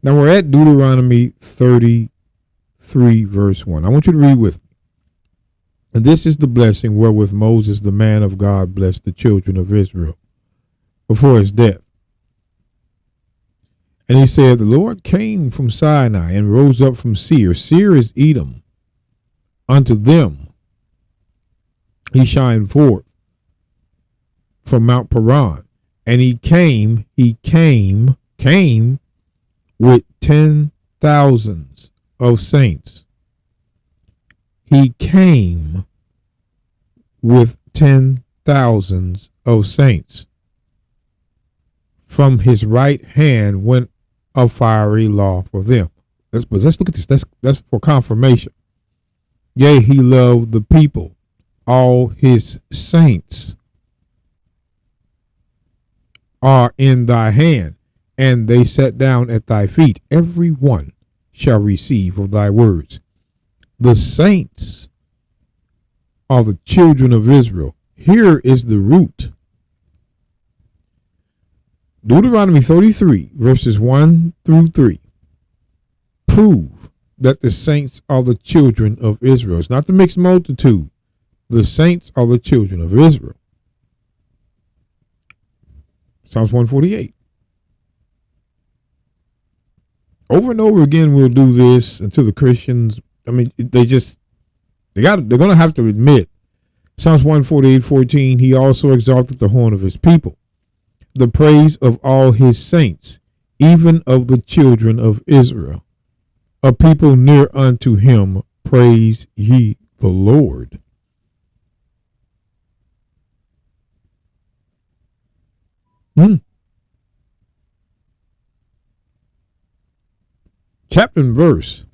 Now we're at Deuteronomy 33, verse 1. I want you to read with me. And this is the blessing wherewith Moses, the man of God, blessed the children of Israel before his death. And he said, the Lord came from Sinai and rose up from Seir. Seir is Edom. Unto them he shined forth from Mount Paran. And he came with 10,000s of saints. He came with 10,000s of saints. From his right hand went a fiery law for them. Let's look at this. That's for confirmation. Yea, he loved the people, all his saints are in thy hand, and they sat down at thy feet. Every one shall receive of thy words. The saints are the children of Israel. Here is the root. Deuteronomy 33, verses 1 through 3, prove that the saints are the children of Israel. It's not the mixed multitude. The saints are the children of Israel. Psalms 148. Over and over again, we'll do this until the Christians, they're going to have to admit. Psalms 148:14, he also exalted the horn of his people, the praise of all his saints, even of the children of Israel. A people near unto him, praise ye the Lord. Chapter and verse.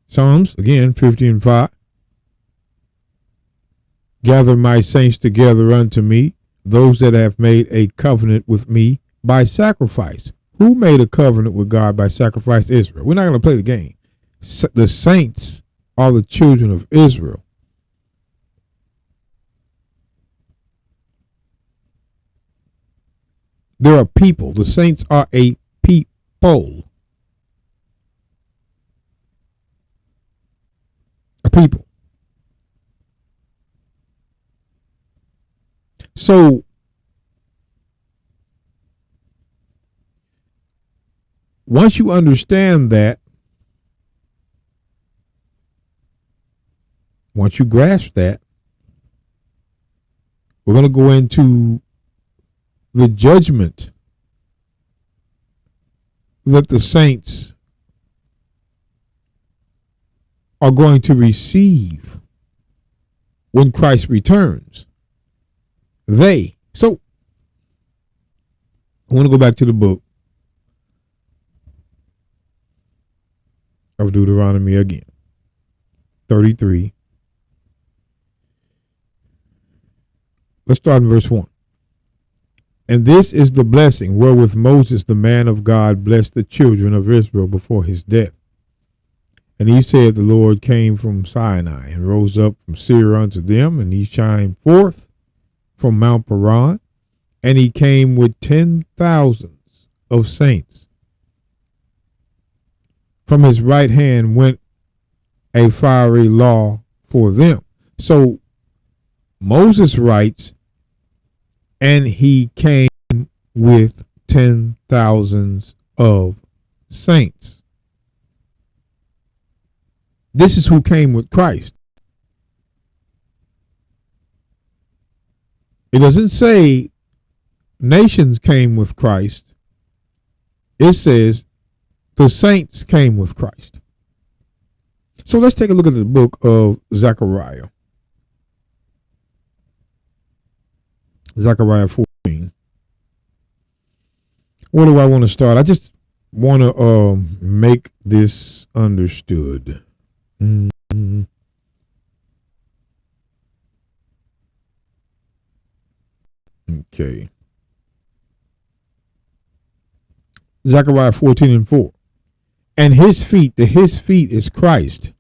Psalms, again, 50 and 5. Gather my saints together unto me, those that have made a covenant with me by sacrifice. Who made a covenant with God by sacrifice? Israel. We're not going to play the game. The saints are the children of Israel. They're a people. The saints are a people. A people. So once you understand that, once you grasp that, we're going to go into the judgment that the saints are going to receive when Christ returns. So I want to go back to the book of Deuteronomy again, 33. Let's start in verse 1. And this is the blessing wherewith Moses, the man of God, blessed the children of Israel before his death. And he said, the Lord came from Sinai and rose up from Seir unto them, and he shined forth from Mount Paran, and he came with 10,000s of saints. From his right hand went a fiery law for them. So Moses writes, and he came with 10,000s of saints. This is who came with Christ. It doesn't say nations came with Christ. It says the saints came with Christ. So let's take a look at the book of Zechariah. Zechariah 14. Where do I want to start? I just want to make this understood. Mm-hmm. Okay. Zechariah 14 and 4. And his feet is Christ,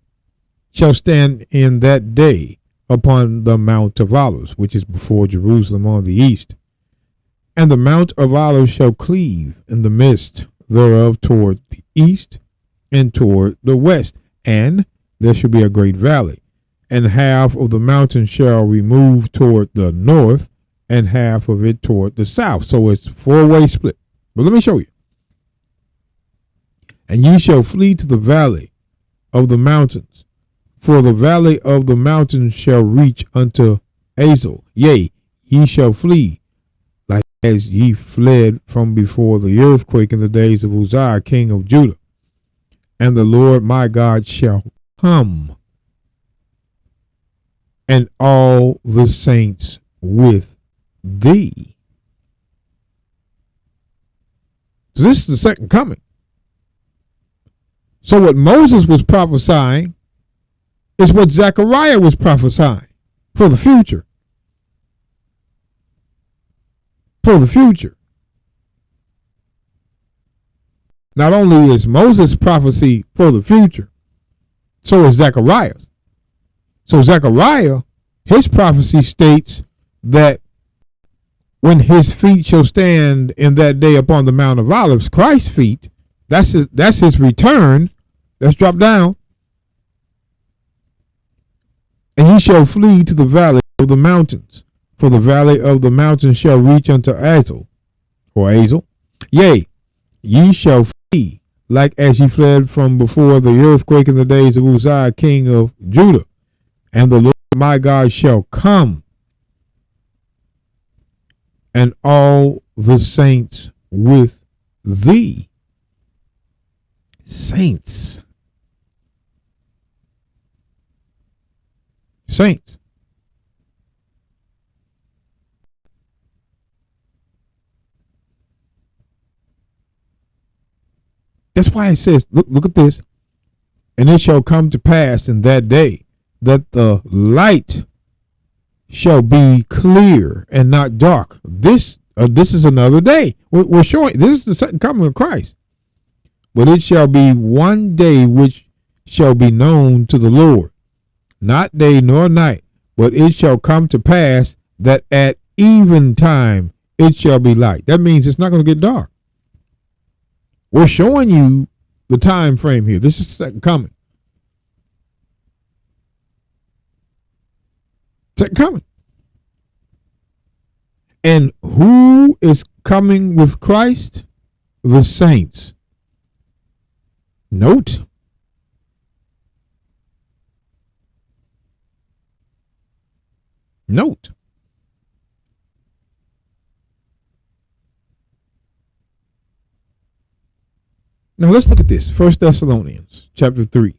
shall stand in that day upon the Mount of Olives, which is before Jerusalem on the east. And the Mount of Olives shall cleave in the midst thereof toward the east and toward the west, and there shall be a great valley, and half of the mountain shall remove toward the north, and half of it toward the south. So it's four-way split. But let me show you. And ye shall flee to the valley of the mountains, for the valley of the mountains shall reach unto Azel. Yea, ye shall flee, like as ye fled from before the earthquake in the days of Uzziah, king of Judah. And the Lord my God shall come, and all the saints with thee. So this is the second coming. So what Moses was prophesying is what Zechariah was prophesying for the future. For the future. Not only is Moses' prophecy for the future, so is Zechariah's. So Zechariah, his prophecy states that when his feet shall stand in that day upon the Mount of Olives, Christ's feet, that's his return. Let's drop down. And ye shall flee to the valley of the mountains, for the valley of the mountains shall reach unto Azel, or Azel. Yea, ye shall flee, like as ye fled from before the earthquake in the days of Uzziah, king of Judah. And the Lord my God shall come, and all the saints with thee. Saints. Saints. That's why it says, look at this. And it shall come to pass in that day that the light shall be clear and not dark. This is another day. We're showing this is the second coming of Christ. But it shall be one day which shall be known to the Lord, not day nor night, but it shall come to pass that at eventime it shall be light. That means it's not going to get dark. We're showing you the time frame here. This is the second coming. Second coming. And who is coming with Christ? The saints. Note. Note. Now let's look at this. 1 Thessalonians chapter 3.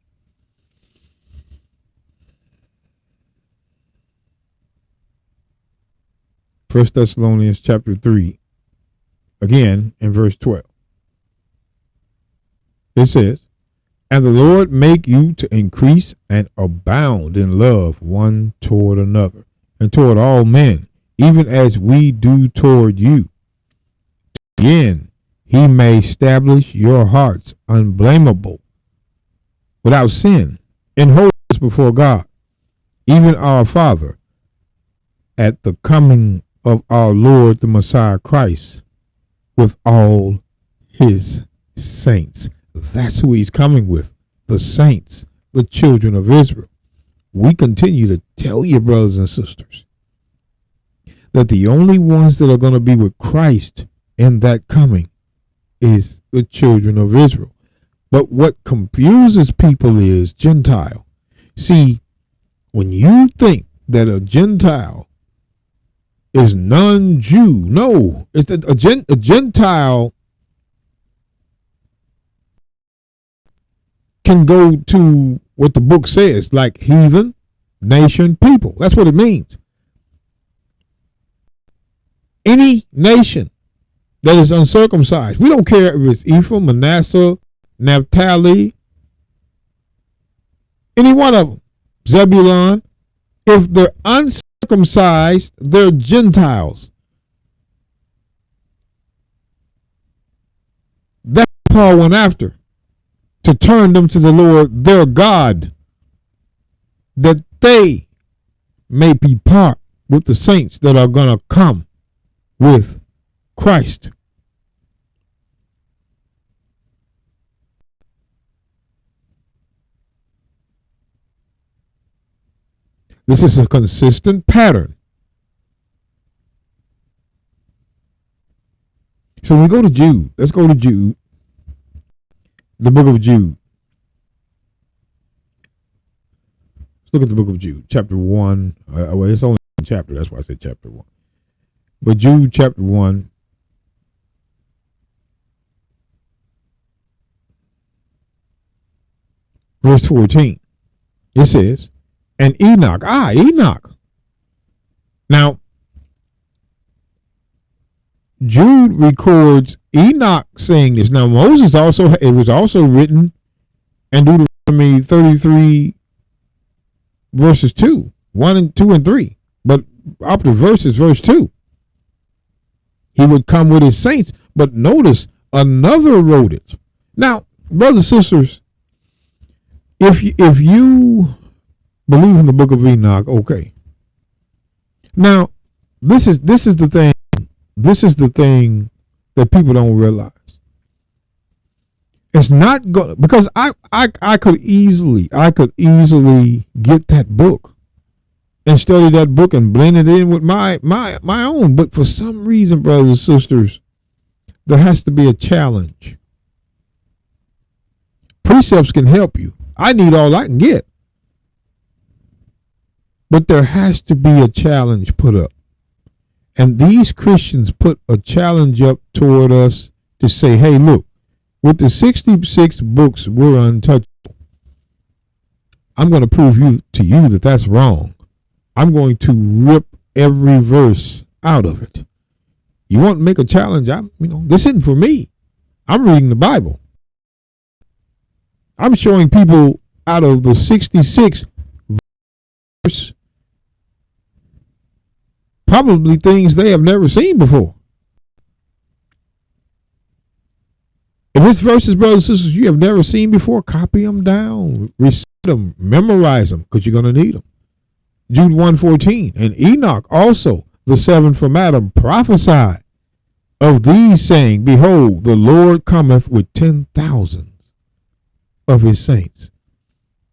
First Thessalonians chapter 3, again in verse 12. It says, and the Lord make you to increase and abound in love one toward another, and toward all men, even as we do toward you. Again, he may establish your hearts unblameable, without sin, in holiness before God, even our Father, at the coming of our Lord the Messiah Christ, with all his saints. That's who he's coming with, the saints, the children of Israel. We continue to tell you, brothers and sisters, that the only ones that are going to be with Christ in that coming is the children of Israel. But what confuses people is Gentile. See, when you think that a Gentile is non-Jew, no, it's that a Gentile can go to what the book says, like heathen, nation, people. That's what it means. Any nation that is uncircumcised. We don't care if it's Ephraim, Manasseh, Naphtali, any one of them, Zebulun. If they're uncircumcised, they're Gentiles. That's what Paul went after, to turn them to the Lord their God, that they may be part with the saints that are going to come with Christ. This is a consistent pattern. So we go to Jude. Let's go to Jude, the book of Jude. Let's look at the book of Jude, chapter 1. Well, it's only one chapter. That's why I said chapter 1. But Jude, chapter 1. Verse 14. It says, and Enoch. Enoch. Now, Jude records Enoch saying this. Now, Moses also, it was also written in Deuteronomy 33, verses 2, 1 and 2 and 3. But up to verse 2. He would come with his saints. But notice, another wrote it. Now, brothers and sisters, if you believe in the book of Enoch, okay. Now, this is the thing. This is the thing that people don't realize. It's not going, because I could easily get that book and study that book and blend it in with my own. But for some reason, brothers and sisters, there has to be a challenge. Precepts can help you. I need all I can get. But there has to be a challenge put up. And these Christians put a challenge up toward us to say, hey, look, with the 66 books, we're untouchable. I'm going to prove to you that that's wrong. I'm going to rip every verse out of it. You want to make a challenge? This isn't for me. I'm reading the Bible. I'm showing people out of the 66 verse, probably things they have never seen before. If it's verses, brothers and sisters, you have never seen before, copy them down, recite them, memorize them, because you're going to need them. Jude 1:14, and Enoch also, the seven from Adam, prophesied of these, saying, behold, the Lord cometh with 10,000 of his saints.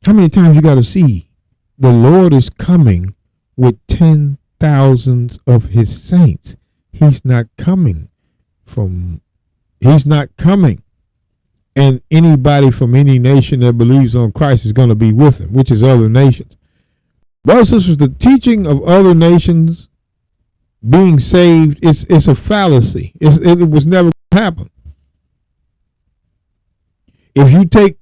How many times you got to see the Lord is coming with 10,000 of his saints? He's not coming and anybody from any nation that believes on Christ is going to be with him, which is other nations. Brothers and sisters, the teaching of other nations being saved is a fallacy. It was never going to happen. If you take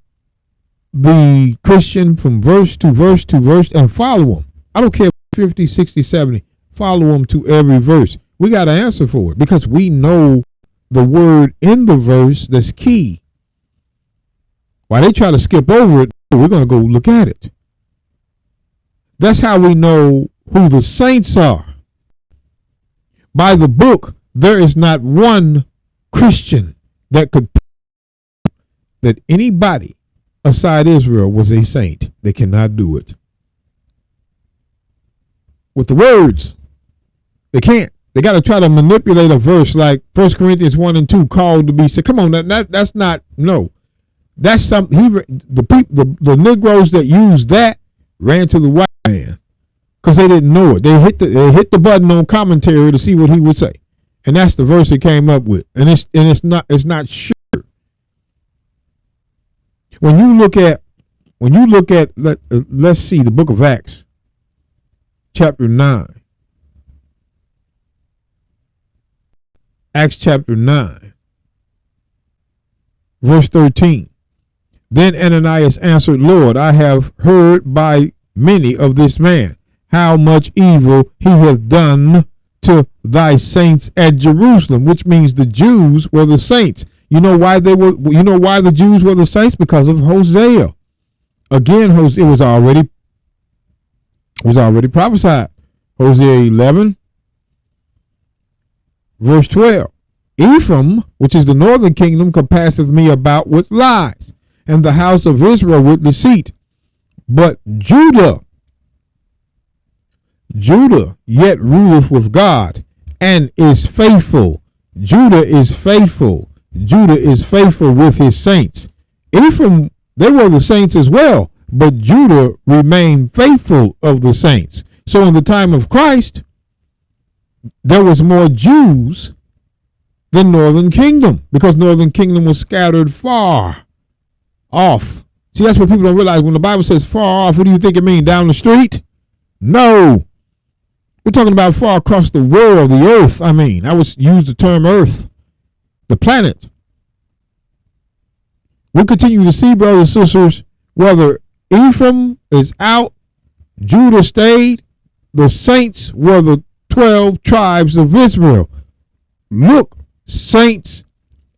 the Christian from verse to verse to verse and follow them, I don't care 50, 60, 70, follow them to every verse. We got to answer for it because we know the word in the verse that's key. While they try to skip over it, we're going to go look at it. That's how we know who the saints are. By the book, there is not one Christian that could prove that anybody aside Israel was a saint. They cannot do it. With the words, they can't. They got to try to manipulate a verse like 1 Corinthians 1 and 2, called to be saved. Come on, that's not, no. That's something, the Negroes that used that ran to the white man because they didn't know it. They hit the button on commentary to see what he would say. And that's the verse they came up with. And it's not sure. When you look at let's see the book of Acts, chapter 9. Acts chapter 9, verse 13. Then Ananias answered, Lord, I have heard by many of this man, how much evil he hath done to thy saints at Jerusalem, which means the Jews were the saints. You know why the Jews were the saints? Because of Hosea. Again, it was already prophesied. Hosea 11, verse 12. Ephraim, which is the northern kingdom, compasseth me about with lies, and the house of Israel with deceit. But Judah Judah yet ruleth with God and is faithful. Judah is faithful. Judah is faithful with his saints. Ephraim, they were the saints as well, but Judah remained faithful of the saints. So in the time of Christ, there was more Jews than northern kingdom, because northern kingdom was scattered far off. See, that's what people don't realize. When the Bible says far off, what do you think it means? Down the street? No. We're talking about far across the world, the earth. I would use the term earth, the planet. We continue to see, brothers and sisters, whether Ephraim is out, Judah stayed, the saints were the 12 tribes of Israel. Look, saints,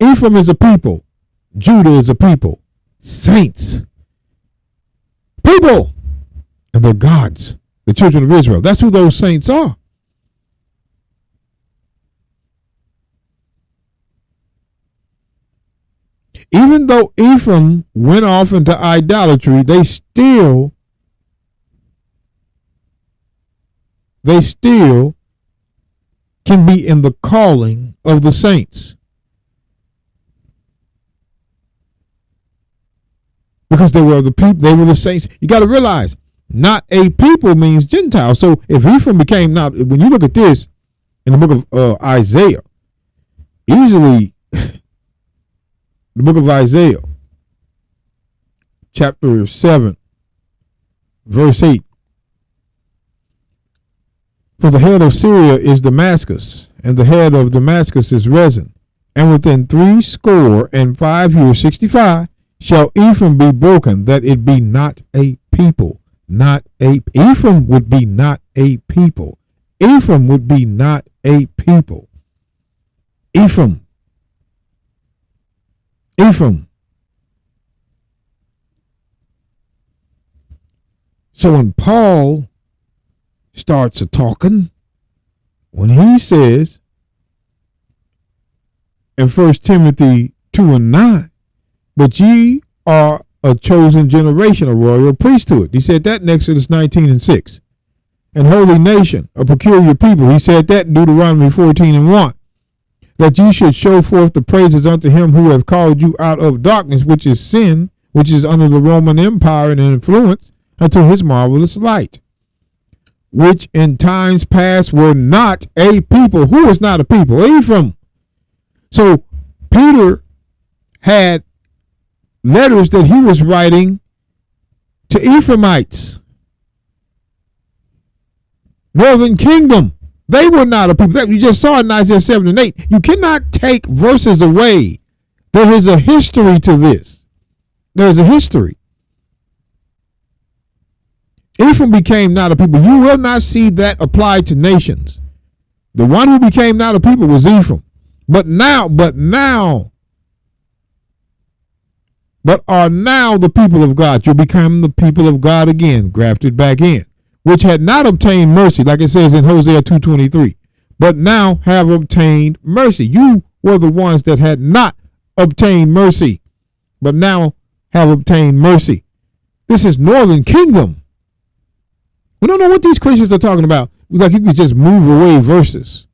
Ephraim is a people, Judah is a people, saints, people, and they're gods, the children of Israel. That's who those saints are. Even though Ephraim went off into idolatry, they still can be in the calling of the saints, because they were the people, they were the saints. You got to realize, not a people means Gentiles. So if Ephraim became, now when you look at this in the book of Isaiah, easily the book of Isaiah, chapter 7, verse 8. For the head of Syria is Damascus, and the head of Damascus is Rezin. And within 65 years, 65, shall Ephraim be broken, that it be not a people. Ephraim would be not a people. Ephraim would be not a people. Ephraim. So when Paul starts a talking, when he says in 1 Timothy 2:9, but ye are a chosen generation, a royal priesthood. He said that in Exodus 19:6. And holy nation, a peculiar people. He said that in Deuteronomy 14:1. That you should show forth the praises unto him who hath called you out of darkness, which is sin, which is under the Roman Empire and influence, unto his marvelous light, which in times past were not a people. Who was not a people? Ephraim. So Peter had letters that he was writing to Ephraimites, northern kingdom. They were not a people. That you just saw in Isaiah 7 and 8. You cannot take verses away. There is a history to this. There is a history. Ephraim became not a people. You will not see that applied to nations. The one who became not a people was Ephraim. But are now the people of God. You become the people of God again, grafted back in, which had not obtained mercy, like it says in Hosea 2:23, but now have obtained mercy. You were the ones that had not obtained mercy, but now have obtained mercy. This is northern kingdom. We don't know what these Christians are talking about. It's like you could just move away verses.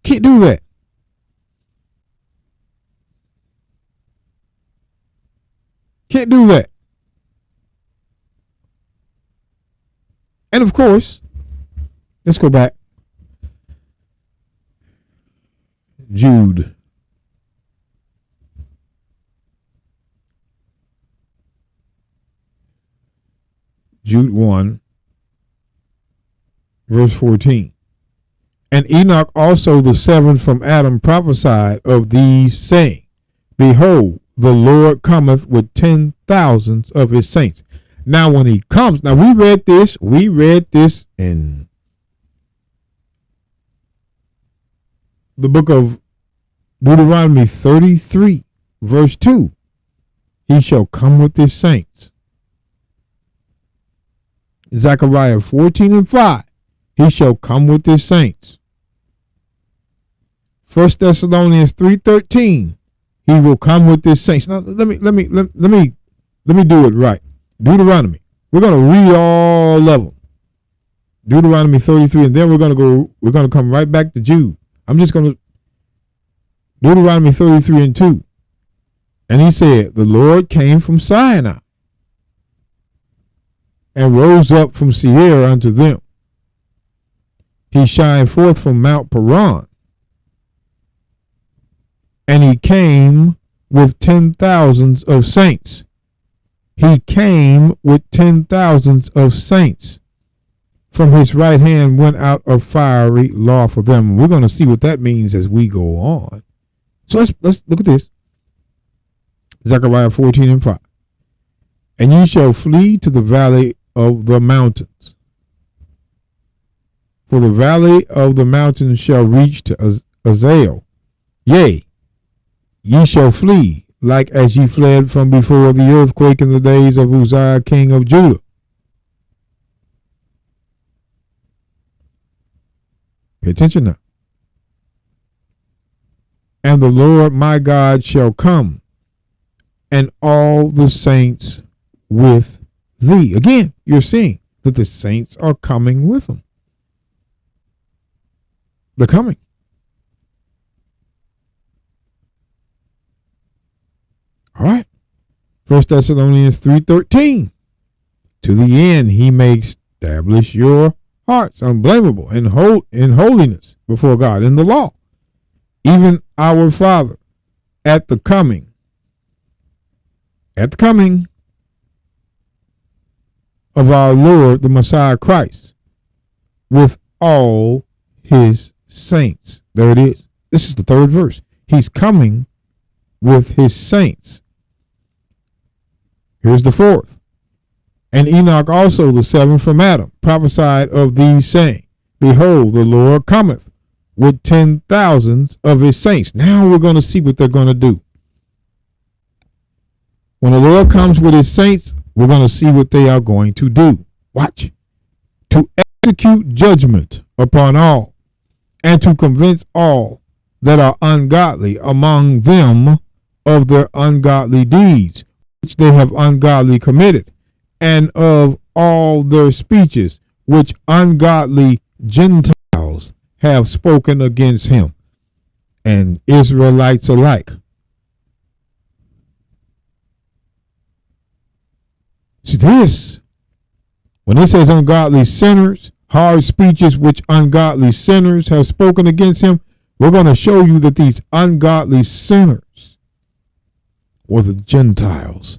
Can't do that. Can't do that. And of course, let's go back. Jude. Jude 1, verse 14. And Enoch also the seventh from Adam prophesied of these, saying, Behold, the Lord cometh with 10,000s of his saints. Now when he comes, now we read this in the book of Deuteronomy 33, verse 2. He shall come with his saints. Zechariah 14:5. He shall come with his saints. 1 Thessalonians 3:13. He will come with his saints. Now let me do it right. Deuteronomy We're going to read all of them. Deuteronomy 33, and then we're going to come right back to Jude. I'm just going to, Deuteronomy 33 and 2. And he said, the Lord came from Sinai and rose up from Seir unto them. He shined forth from Mount Paran, and he came with 10,000s of saints. He came with 10,000s of saints. From his right hand went out a fiery law for them. We're going to see what that means as we go on. So let's look at this. Zechariah 14 and 5. And ye shall flee to the valley of the mountains. For the valley of the mountains shall reach to Azael. Yea, ye shall flee, like as ye fled from before the earthquake in the days of Uzziah king of Judah. Pay attention now. And the Lord my God shall come, and all the saints with thee. Again, you're seeing that the saints are coming with him. They're coming. All right. 1 Thessalonians 3:13. To the end he may establish your hearts unblameable in holiness before God in the law, even our Father at the coming of our Lord the Messiah Christ with all his saints. There it is. This is the third verse. He's coming with his saints. Here's the fourth. And Enoch also, the seventh from Adam, prophesied of these, saying, behold, the Lord cometh with 10,000s of his saints. Now we're going to see what they're going to do. When the Lord comes with his saints, we're going to see what they are going to do. Watch. To execute judgment upon all, and to convince all that are ungodly among them of their ungodly deeds, which they have ungodly committed, and of all their speeches, which ungodly Gentiles have spoken against him, and Israelites alike. See this, when it says ungodly sinners, hard speeches which ungodly sinners have spoken against him, we're going to show you that these ungodly sinners were the Gentiles.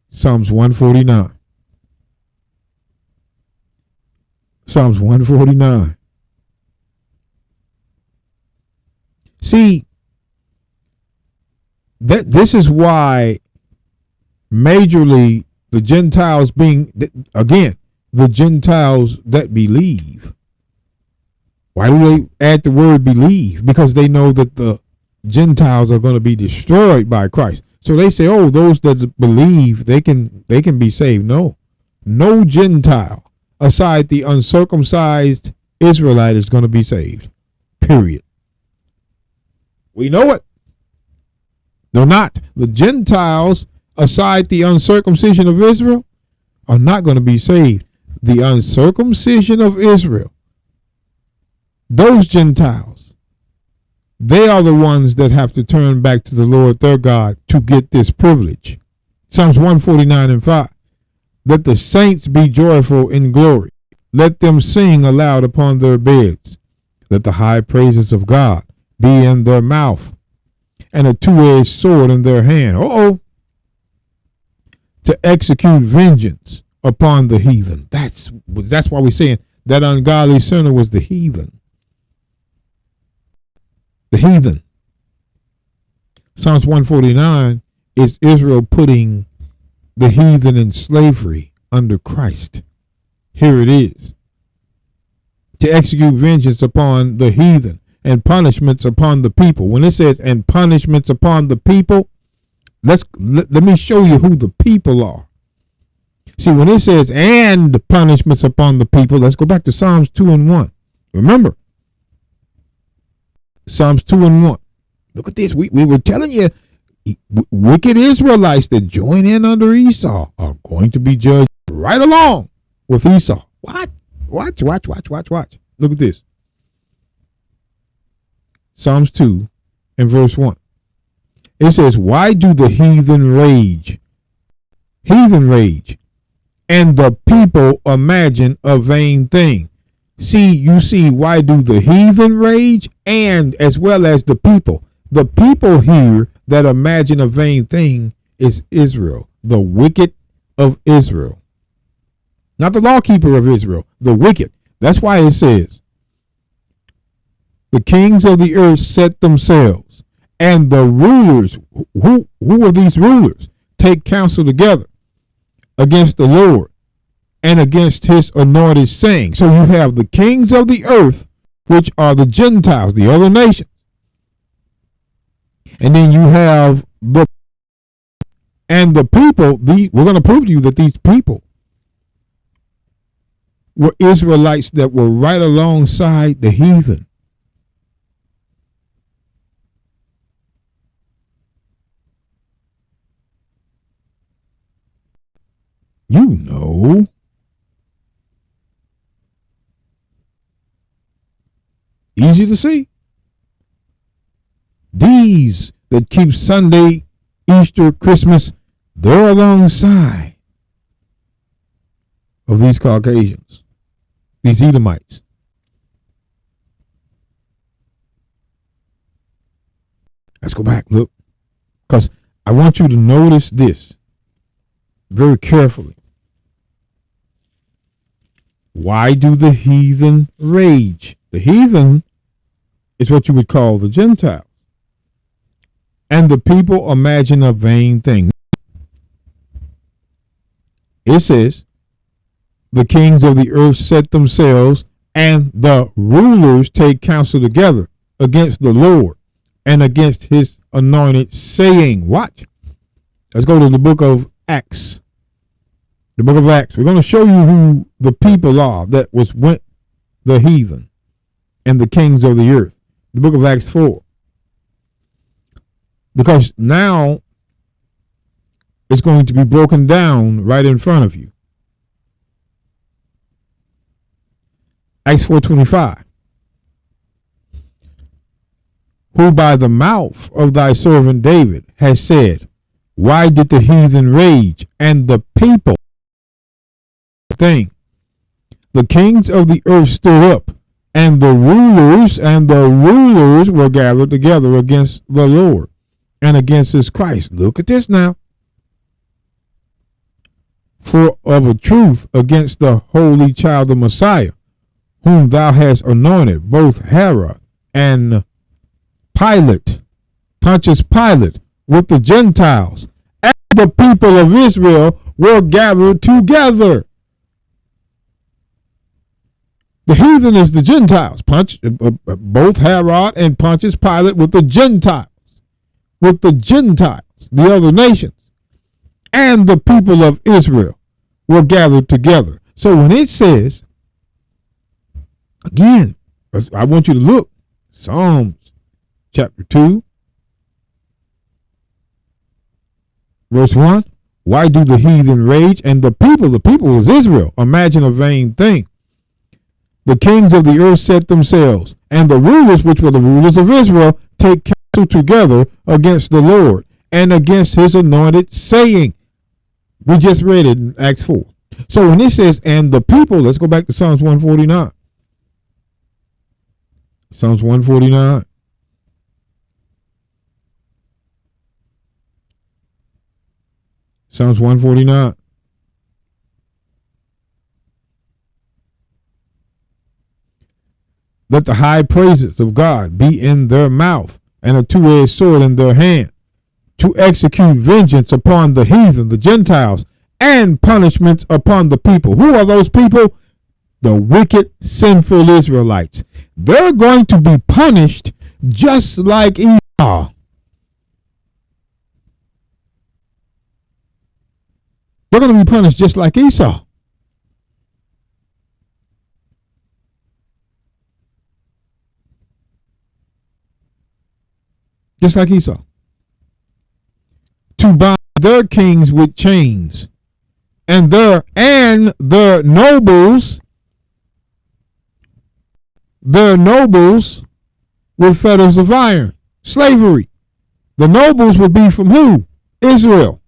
Psalms 149. Psalms 149. See, this is why majorly the Gentiles being, again, the Gentiles that believe. Why do they add the word believe? Because they know that the Gentiles are going to be destroyed by Christ. So they say, oh, those that believe, they can be saved. No Gentile aside the uncircumcised Israelite is going to be saved. Period. We know it. They're not. The Gentiles aside the uncircumcision of Israel are not going to be saved. The uncircumcision of Israel, those Gentiles, they are the ones that have to turn back to the Lord their God to get this privilege. Psalms 149 and 5. Let the saints be joyful in glory. Let them sing aloud upon their beds. Let the high praises of God be in their mouth, and a two-edged sword in their hand. To execute vengeance upon the heathen. That's why we're saying that ungodly sinner was the heathen. The heathen. Psalms 149 is Israel putting the heathen in slavery under Christ. Here it is. To execute vengeance upon the heathen and punishments upon the people. When it says and punishments upon the people, let me show you who the people are. See, when it says and punishments upon the people, let's go back to Psalms 2 and 1. Remember, Psalms 2 and 1. Look at this. We were telling you, wicked Israelites that join in under Esau are going to be judged right along with Esau. What? Watch. Look at this. Psalms 2 and verse 1. It says, why do the heathen rage? Heathen rage. And the people imagine a vain thing. You see, why do the heathen rage? And as well as the people. The people here that imagine a vain thing is Israel, the wicked of Israel. Not the lawkeeper of Israel, the wicked. That's why it says, the kings of the earth set themselves, and the rulers, who are these rulers? Take counsel together against the Lord and against his anointed, saying. So you have the kings of the earth, which are the Gentiles, the other nations. And then you have the people. We're going to prove to you that these people were Israelites that were right alongside the heathen. You know. Easy to see. These that keep Sunday, Easter, Christmas, they're alongside of these Caucasians, these Edomites. Let's go back, look, because I want you to notice this very carefully. Why do the heathen rage? The heathen is what you would call the Gentiles. And the people imagine a vain thing. It says, the kings of the earth set themselves, and the rulers take counsel together against the Lord and against his anointed, saying, watch. Let's go to the book of Acts. The book of Acts. We're going to show you who the people are that went the heathen and the kings of the earth. The book of Acts 4. Because now it's going to be broken down right in front of you. Acts 4:25. Who by the mouth of thy servant David has said, why did the heathen rage and the people thing? The kings of the earth stood up, and the rulers were gathered together against the Lord and against his Christ. Look at this now. For of a truth against the holy child of Messiah, whom thou hast anointed, both Herod and Pontius Pilate, with the Gentiles and the people of Israel were gathered together. The heathen is the Gentiles, both Herod and Pontius Pilate with the Gentiles, the other nations, and the people of Israel were gathered together. So when it says, again, I want you to look, Psalms chapter 2, verse 1, why do the heathen rage and the people is Israel, imagine a vain thing? The kings of the earth set themselves, and the rulers, which were the rulers of Israel, take counsel together against the Lord and against his anointed, saying. We just read it in Acts 4. So when it says, and the people, let's go back to Psalms 149. Psalms 149. Psalms 149. Let the high praises of God be in their mouth, and a two-edged sword in their hand, to execute vengeance upon the heathen, the Gentiles, and punishments upon the people. Who are those people? The wicked, sinful Israelites. They're going to be punished just like Esau. They're going to be punished just like Esau. Just like Esau. To bind their kings with chains and the nobles with fetters of iron. Slavery. The nobles would be from who? Israel.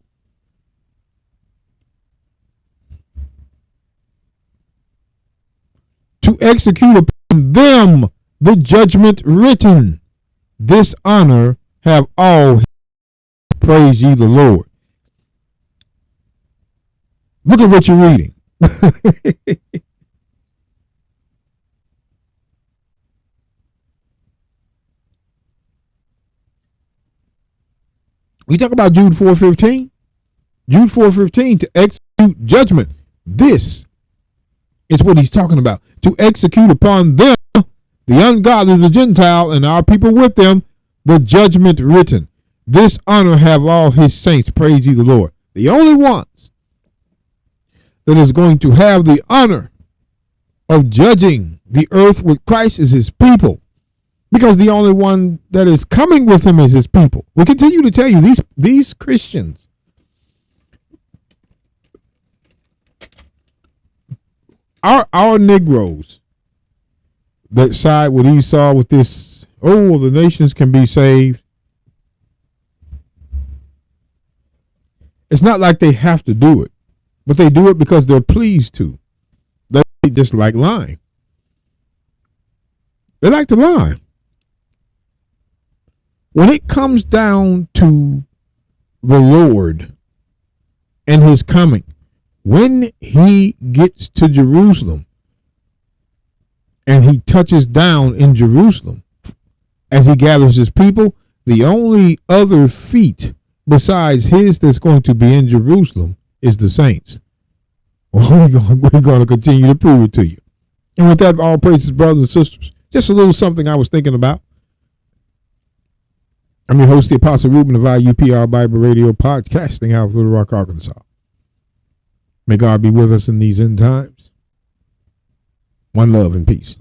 To execute upon them the judgment written. This honor have all. Praise ye the Lord. Look at what you're reading. We talk about Jude 4:15. Jude 4:15, to execute judgment. This is what he's talking about. To execute upon them, the ungodly, the Gentile, and our people with them, the judgment written. This honor have all his saints. Praise ye the Lord. The only ones that is going to have the honor of judging the earth with Christ is his people. Because the only one that is coming with him is his people. We continue to tell you, these Christians our Negroes that side with Esau with this, oh, the nations can be saved. It's not like they have to do it, but they do it because they're pleased to. They just like lying. They like to lie. When it comes down to the Lord and his coming, when he gets to Jerusalem and he touches down in Jerusalem as he gathers his people, the only other feet besides his that's going to be in Jerusalem is the saints. Well, we're going to continue to prove it to you. And with that, all praises, brothers and sisters. Just a little something I was thinking about. I'm your host, the Apostle Reuben of IUPR Bible Radio, podcasting out of Little Rock, Arkansas. May God be with us in these end times. One love and peace.